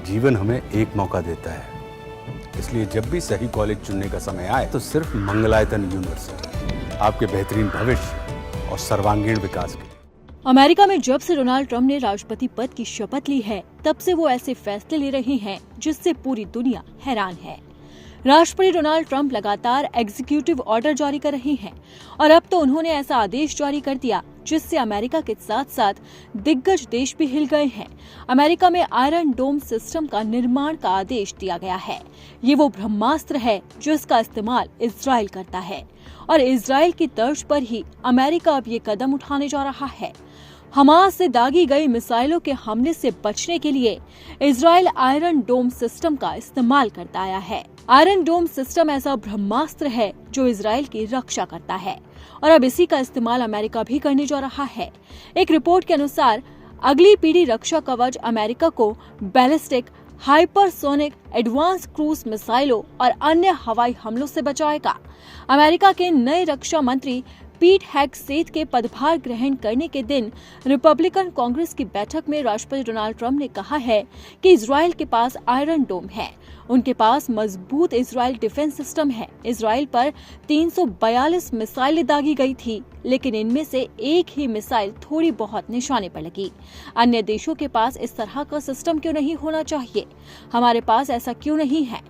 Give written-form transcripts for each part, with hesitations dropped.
जीवन हमें एक मौका देता है, इसलिए जब भी सही कॉलेज चुनने का समय आए तो सिर्फ मंगलायतन यूनिवर्सिटी आपके बेहतरीन भविष्य और सर्वांगीण विकास के लिए। अमेरिका में जब से डोनाल्ड ट्रंप ने राष्ट्रपति पद की शपथ ली है, तब से वो ऐसे फैसले ले रहे हैं जिससे पूरी दुनिया हैरान है। राष्ट्रपति डोनाल्ड ट्रंप लगातार एग्जीक्यूटिव ऑर्डर जारी कर रहे हैं और अब तो उन्होंने ऐसा आदेश जारी कर दिया जिससे अमेरिका के साथ साथ दिग्गज देश भी हिल गए हैं। अमेरिका में आयरन डोम सिस्टम का निर्माण का आदेश दिया गया है। ये वो ब्रह्मास्त्र है जिसका इस्तेमाल इजराइल करता है और इजराइल की तर्ज पर ही अमेरिका अब ये कदम उठाने जा रहा है। हमास से दागी गई मिसाइलों के हमले से बचने के लिए इजराइल आयरन डोम सिस्टम का इस्तेमाल करता आया है। आयरन डोम सिस्टम ऐसा ब्रह्मास्त्र है जो इजराइल की रक्षा करता है और अब इसी का इस्तेमाल अमेरिका भी करने जा रहा है। एक रिपोर्ट के अनुसार अगली पीढ़ी रक्षा कवच अमेरिका को बैलिस्टिक, हाइपरसोनिक, एडवांस क्रूज मिसाइलों और अन्य हवाई हमलों से बचाएगा। अमेरिका के नए रक्षा मंत्री पीट हेगसेथ के पदभार ग्रहण करने के दिन रिपब्लिकन कांग्रेस की बैठक में राष्ट्रपति डोनाल्ड ट्रंप ने कहा है कि इजराइल के पास आयरन डोम है। उनके पास मजबूत इजराइल डिफेंस सिस्टम है। इजराइल पर 342 मिसाइलें दागी गई थी, लेकिन इनमें से एक ही मिसाइल थोड़ी बहुत निशाने पर लगी। अन्य देशों के पास इस तरह का सिस्टम क्यों नहीं होना चाहिए? हमारे पास ऐसा क्यों नहीं है?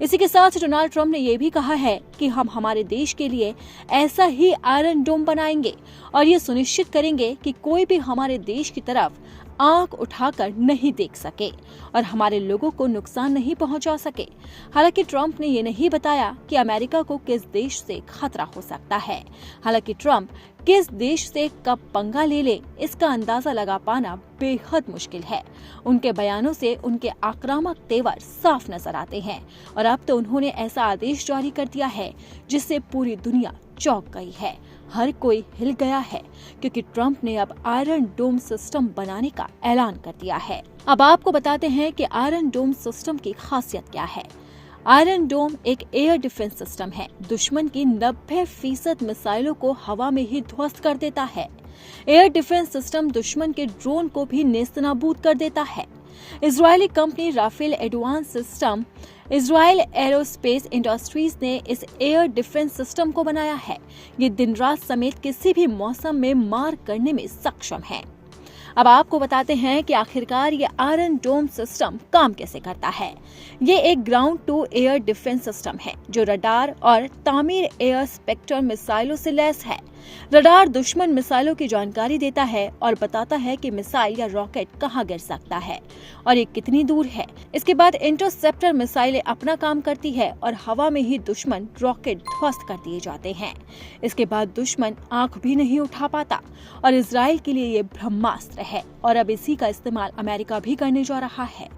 इसी के साथ डोनाल्ड ट्रंप ने यह भी कहा है कि हम हमारे देश के लिए ऐसा ही आयरन डोम बनाएंगे और ये सुनिश्चित करेंगे कि कोई भी हमारे देश की तरफ आंख उठाकर नहीं देख सके और हमारे लोगों को नुकसान नहीं पहुंचा सके। हालांकि ट्रंप ने ये नहीं बताया कि अमेरिका को किस देश से खतरा हो सकता है। हालांकि ट्रंप किस देश से कब पंगा ले ले, इसका अंदाजा लगा पाना बेहद मुश्किल है। उनके बयानों से उनके आक्रामक तेवर साफ नजर आते हैं और अब तो उन्होंने ऐसा आदेश जारी कर दिया है जिससे पूरी दुनिया चौंक गई है। हर कोई हिल गया है क्योंकि ट्रंप ने अब आयरन डोम सिस्टम बनाने का ऐलान कर दिया है। अब आपको बताते हैं कि आयरन डोम सिस्टम की खासियत क्या है। आयरन डोम एक एयर डिफेंस सिस्टम है। दुश्मन की 90% मिसाइलों को हवा में ही ध्वस्त कर देता है। एयर डिफेंस सिस्टम दुश्मन के ड्रोन को भी नेस्तनाबूद कर देता है। Israeli company Rafael advance system Israel aerospace industries ने इस एयर डिफेंस सिस्टम को बनाया है। ये दिन रात समेत किसी भी मौसम में मार करने में सक्षम है। अब आपको बताते हैं कि आखिरकार ये आयरन डोम सिस्टम काम कैसे करता है। ये एक ground to air defence system है जो रडार और तामीर एयर स्पेक्टर मिसाइलों से लैस है। रडार दुश्मन मिसाइलों की जानकारी देता है और बताता है कि मिसाइल या रॉकेट कहां गिर सकता है और ये कितनी दूर है। इसके बाद इंटरसेप्टर मिसाइलें अपना काम करती है और हवा में ही दुश्मन रॉकेट ध्वस्त कर दिए जाते हैं। इसके बाद दुश्मन आंख भी नहीं उठा पाता और इजराइल के लिए ये ब्रह्मास्त्र है और अब इसी का इस्तेमाल अमेरिका भी करने जा रहा है।